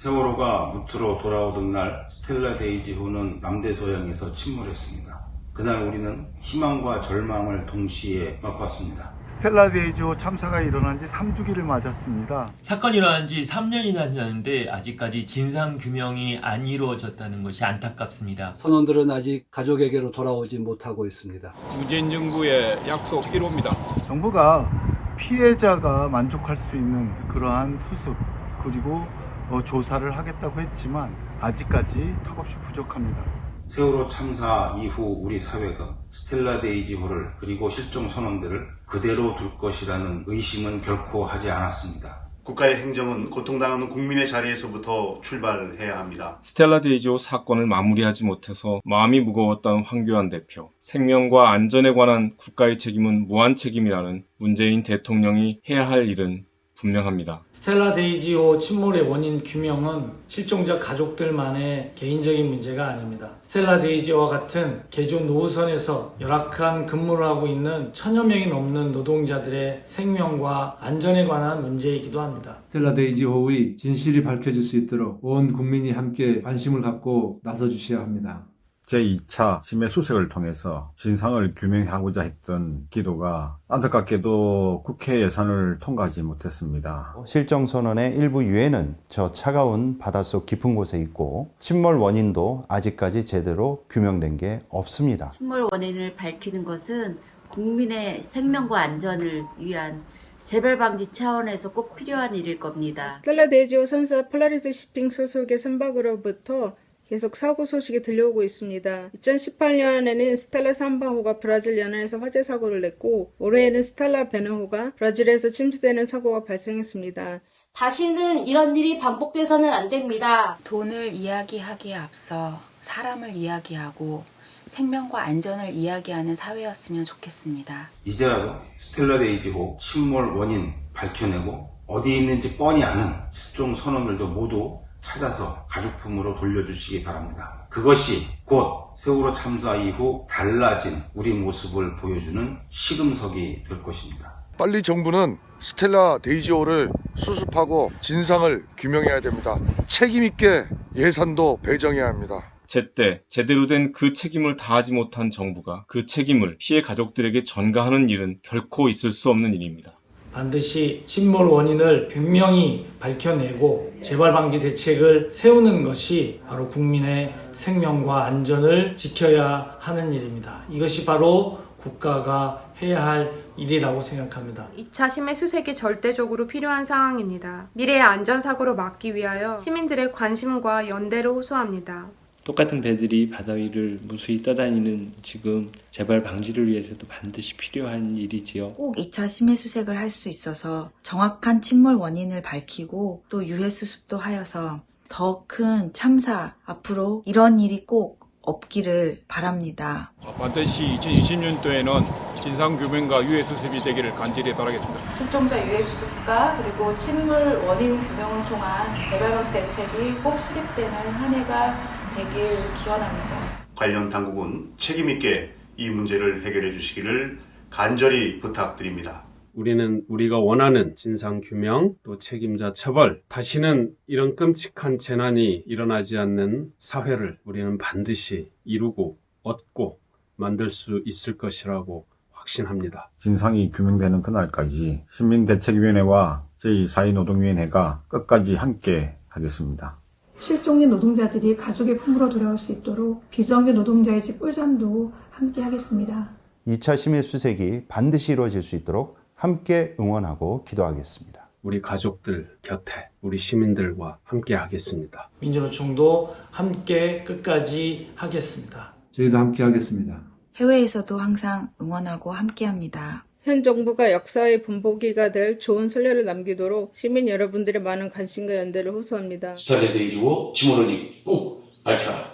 세월호가 무트로 돌아오던 날 스텔라 데이지호는 남대서양에서 침몰했습니다. 그날 우리는 희망과 절망을 동시에 맛봤습니다. 스텔라 데이지호 참사가 일어난 지 3주기를 맞았습니다. 사건이 일어난 지 3년이나 지났는데 아직까지 진상규명이 안 이루어졌다는 것이 안타깝습니다. 선원들은 아직 가족에게로 돌아오지 못하고 있습니다. 문재인 정부의 약속 1호입니다. 정부가 피해자가 만족할 수 있는 그러한 수습 그리고 조사를 하겠다고 했지만 아직까지 턱없이 부족합니다. 세월호 참사 이후 우리 사회가 스텔라 데이지호를 그리고 실종 선원들을 그대로 둘 것이라는 의심은 결코 하지 않았습니다. 국가의 행정은 고통당하는 국민의 자리에서부터 출발해야 합니다. 스텔라 데이지호 사건을 마무리하지 못해서 마음이 무거웠던 황교안 대표. 생명과 안전에 관한 국가의 책임은 무한 책임이라는 문재인 대통령이 해야 할 일은 분명합니다. 스텔라 데이지호 침몰의 원인 규명은 실종자 가족들만의 개인적인 문제가 아닙니다. 스텔라 데이지호와 같은 개조 노후선에서 열악한 근무를 하고 있는 1000여 명이 넘는 노동자들의 생명과 안전에 관한 문제이기도 합니다. 스텔라 데이지호의 진실이 밝혀질 수 있도록 온 국민이 함께 관심을 갖고 나서주셔야 합니다. 제2차 심해수색을 통해서 진상을 규명하고자 했던 기도가 안타깝게도 국회 예산을 통과하지 못했습니다. 실종 선원의 일부 유해는 저 차가운 바닷속 깊은 곳에 있고 침몰 원인도 아직까지 제대로 규명된 게 없습니다. 침몰 원인을 밝히는 것은 국민의 생명과 안전을 위한 재발 방지 차원에서 꼭 필요한 일일 겁니다. 스텔라 데이지호 선사 폴라리스 시핑 소속의 선박으로부터 계속 사고 소식이 들려오고 있습니다. 2018년에는 스텔라 삼바호가 브라질 연안에서 화재 사고를 냈고 올해에는 스텔라 베너호가 브라질에서 침수되는 사고가 발생했습니다. 다시는 이런 일이 반복돼서는 안 됩니다. 돈을 이야기하기에 앞서 사람을 이야기하고 생명과 안전을 이야기하는 사회였으면 좋겠습니다. 이제라도 스텔라 데이지호 침몰 원인 밝혀내고 어디 있는지 뻔히 아는 실종 선원들도 모두 찾아서 가족품으로 돌려주시기 바랍니다. 그것이 곧 세월호 참사 이후 달라진 우리 모습을 보여주는 시금석이 될 것입니다. 빨리 정부는 스텔라 데이지호를 수습하고 진상을 규명해야 됩니다. 책임 있게 예산도 배정해야 합니다. 제때 제대로 된 그 책임을 다하지 못한 정부가 그 책임을 피해 가족들에게 전가하는 일은 결코 있을 수 없는 일입니다. 반드시 침몰 원인을 분명히 밝혀내고 재발 방지 대책을 세우는 것이 바로 국민의 생명과 안전을 지켜야 하는 일입니다. 이것이 바로 국가가 해야 할 일이라고 생각합니다. 2차 심해수색이 절대적으로 필요한 상황입니다. 미래의 안전사고를 막기 위하여 시민들의 관심과 연대를 호소합니다. 똑같은 배들이 바다 위를 무수히 떠다니는 지금 재발 방지를 위해서도 반드시 필요한 일이지요. 꼭 2차 심해수색을 할 수 있어서 정확한 침몰 원인을 밝히고 또 유해 수습도 하여서 더 큰 참사 앞으로 이런 일이 꼭 없기를 바랍니다. 반드시 2020년도에는 진상규명과 유해 수습이 되기를 간절히 바라겠습니다. 실종자 유해 수습과 그리고 침몰 원인 규명을 통한 재발 방지 대책이 꼭 수립되는 한 해가 되길 기원합니다. 관련 당국은 책임 있게 이 문제를 해결해 주시기를 간절히 부탁드립니다. 우리는 우리가 원하는 진상규명 또 책임자 처벌, 다시는 이런 끔찍한 재난이 일어나지 않는 사회를 우리는 반드시 이루고 얻고 만들 수 있을 것이라고 확신합니다. 진상이 규명되는 그날까지 신민대책위원회와 제2사회노동위원회가 끝까지 함께 하겠습니다. 실종된 노동자들이 가족의 품으로 돌아올 수 있도록 비정규 노동자의 집 꿀잠도 함께 하겠습니다. 2차 심해수색이 반드시 이루어질 수 있도록 함께 응원하고 기도하겠습니다. 우리 가족들 곁에 우리 시민들과 함께 하겠습니다. 민주노총도 함께 끝까지 하겠습니다. 저희도 함께 하겠습니다. 해외에서도 항상 응원하고 함께합니다. 현 정부가 역사의 본보기가 될 좋은 선례를 남기도록 시민 여러분들의 많은 관심과 연대를 호소합니다. 스텔라 데이지호 침몰 원인 꼭 밝혀라.